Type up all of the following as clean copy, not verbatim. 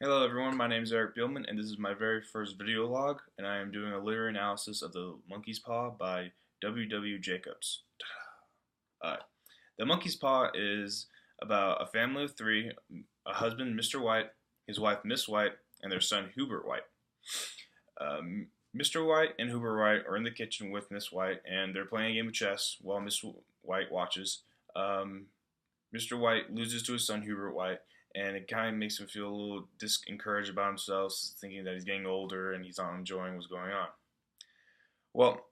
Hello everyone, my name is Eric Bielman and this is my very first video log and I am doing a literary analysis of The Monkey's Paw by W. W. Jacobs. The Monkey's Paw is about a family of three, a husband, Mr. White, his wife, Miss White, and their son, Hubert White. Mr. White and Hubert White are in the kitchen with Miss White and they're playing a game of chess while Miss White watches. Mr. White loses to his son, Hubert White, and it kind of makes him feel a little encouraged about himself, thinking that he's getting older and he's not enjoying what's going on. Well,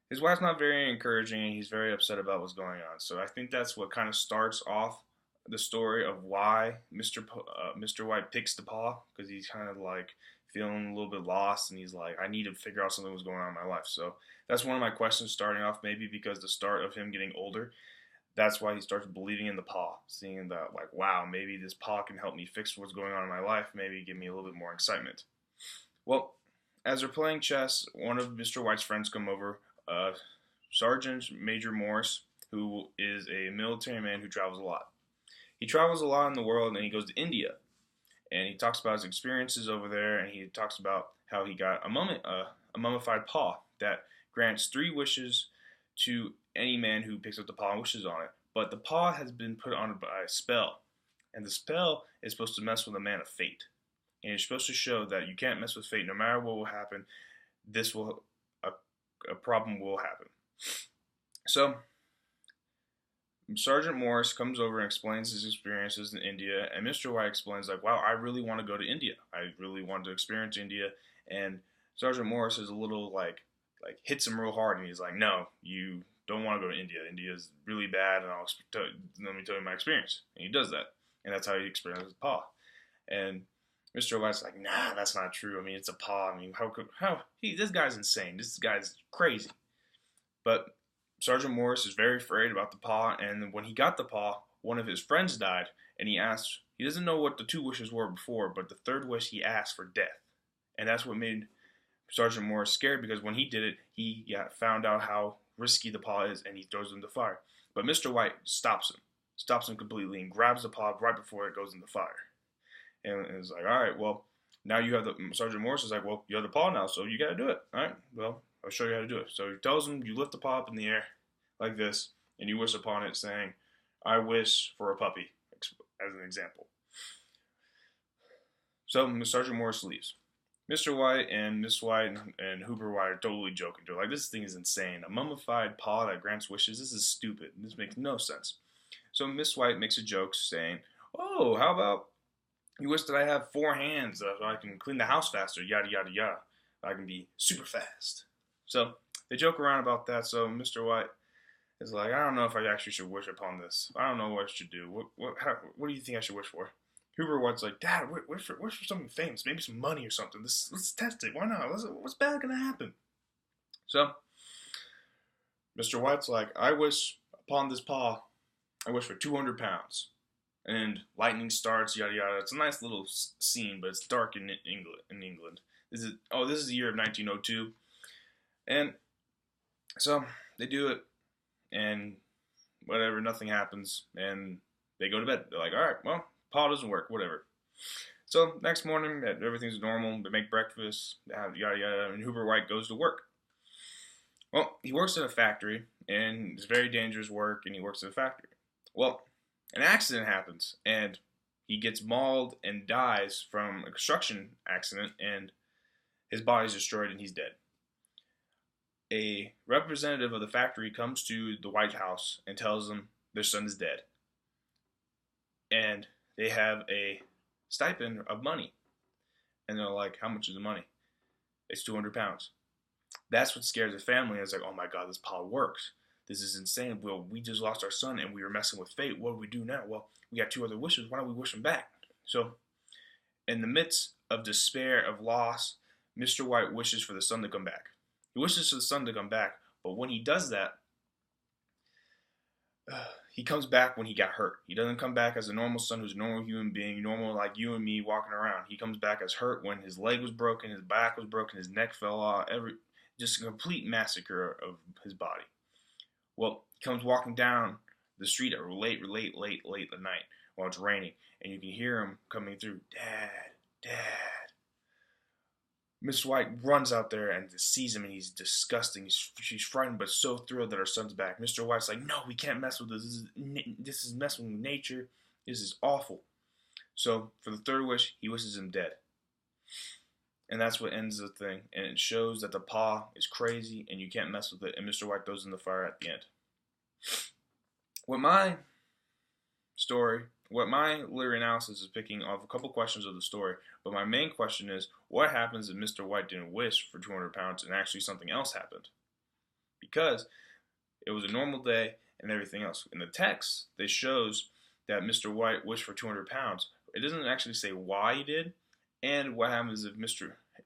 his wife's not very encouraging and he's very upset about what's going on. So I think that's what kind of starts off the story of why Mr. White picks the paw, because he's kind of like feeling a little bit lost and he's like, I need to figure out something was going on in my life. So that's one of my questions starting off, maybe because the start of him getting older, that's why he starts believing in the paw, seeing that, like, wow, maybe this paw can help me fix what's going on in my life, maybe give me a little bit more excitement. Well, as they're playing chess, one of Mr. White's friends come over, Sergeant Major Morris, who is a military man who travels a lot. He travels a lot in the world and he goes to India. And he talks about his experiences over there and he talks about how he got a mummified paw that grants 3 wishes to any man who picks up the paw and wishes on it. But the paw has been put on by a spell. And the spell is supposed to mess with a man of fate. And it's supposed to show that you can't mess with fate. No matter what will happen, a problem will happen. So, Sergeant Morris comes over and explains his experiences in India. And Mr. White explains, like, wow, I really want to go to India. I really want to experience India. And Sergeant Morris is a little, like hits him real hard. And he's like, no, you don't want to go to India. India is really bad, and let me tell you my experience. And he does that, and that's how he experiences the paw. And Mr. White's like, nah, that's not true. I mean, it's a paw. I mean, this guy's insane. This guy's crazy. But Sergeant Morris is very afraid about the paw, and when he got the paw, one of his friends died, and he doesn't know what the 2 wishes were before, but the 3rd wish he asked for death. And that's what made Sergeant Morris scared, because when he did it, he found out how risky the paw is, and he throws it in the fire. But Mr. White stops him completely, and grabs the paw right before it goes in the fire. And it's like, all right, well, now you have Sergeant Morris is like, well, you have the paw now, so you got to do it. All right, well, I'll show you how to do it. So he tells him, you lift the paw up in the air like this, and you wish upon it, saying, I wish for a puppy, as an example. So Sergeant Morris leaves. Mr. White and Miss White and Hubert White are totally joking. They're like, this thing is insane. A mummified paw that grants wishes? This is stupid. This makes no sense. So Miss White makes a joke saying, oh, how about you wish that I have 4 hands so I can clean the house faster, yada, yada, yada. I can be super fast. So they joke around about that. So Mr. White is like, I don't know if I actually should wish upon this. I don't know what I should do. What do you think I should wish for? Hubert White's like, Dad, wish for something famous, maybe some money or something. Let's test it. Why not? What's bad gonna happen? So, Mr. White's like, I wish upon this paw, I wish for 200 pounds. And lightning starts, yada yada. It's a nice little scene, but it's dark in England. This is the year of 1902, and so they do it, and whatever, nothing happens, and they go to bed. They're like, all right, well, paw doesn't work, whatever. So next morning, everything's normal. They make breakfast, yada yada, and Hubert White goes to work. Well, he works at a factory, and it's very dangerous work, and he works at a factory. Well, an accident happens, and he gets mauled and dies from a construction accident, and his body's destroyed, and he's dead. A representative of the factory comes to the White House and tells them their son is dead. And they have a stipend of money. And they're like, how much is the money? It's 200 pounds. That's what scares the family. It's like, oh my God, this paw works. This is insane. Well, we just lost our son and we were messing with fate. What do we do now? Well, we got 2 other wishes. Why don't we wish them back? So, in the midst of despair, of loss, Mr. White wishes for the son to come back. He wishes for the son to come back, but when he does that, he comes back when he got hurt. He doesn't come back as a normal son who's a normal human being, normal like you and me walking around. He comes back as hurt when his leg was broken, his back was broken, his neck fell off, just a complete massacre of his body. Well, he comes walking down the street at late at night while it's raining, and you can hear him coming through, Dad, Dad. Miss White runs out there and sees him, and he's disgusting. She's frightened but so thrilled that her son's back. Mr. White's like, no, we can't mess with this. This is messing with nature. This is awful. So for the third wish, he wishes him dead. And that's what ends the thing. And it shows that the paw is crazy and you can't mess with it. And Mr. White goes in the fire at the end. What my literary analysis is picking off a couple questions of the story, but my main question is, what happens if Mr. White didn't wish for 200 pounds and actually something else happened? Because it was a normal day and everything else. In the text, it shows that Mr. White wished for 200 pounds. It doesn't actually say why he did, and what happens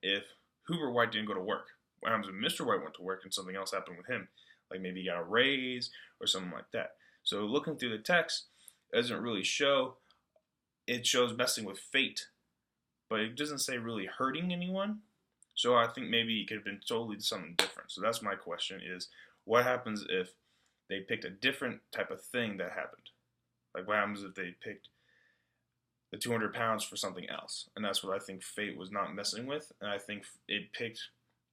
if Hoover White didn't go to work. What happens if Mr. White went to work and something else happened with him? Like maybe he got a raise or something like that. So looking through the text, it doesn't really show. It shows messing with fate, but it doesn't say really hurting anyone. So I think maybe it could have been totally something different. So that's my question is, what happens if they picked a different type of thing that happened? Like what happens if they picked the 200 pounds for something else? And that's what I think fate was not messing with. And I think it picked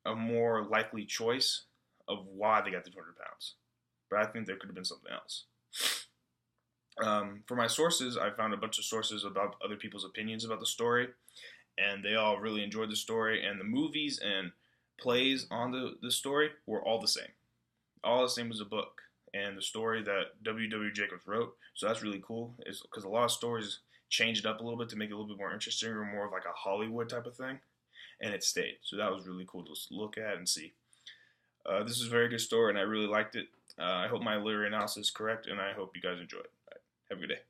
a more likely choice of why they got the 200 pounds. But I think there could have been something else. For my sources, I found a bunch of sources about other people's opinions about the story, and they all really enjoyed the story, and the movies and plays on the story were all the same. All the same as the book and the story that W.W. Jacobs wrote, so that's really cool, because a lot of stories changed it up a little bit to make it a little bit more interesting or more of like a Hollywood type of thing, and it stayed. So that was really cool to look at and see. This is a very good story, and I really liked it. I hope my literary analysis is correct, and I hope you guys enjoy it. All right, have a good day.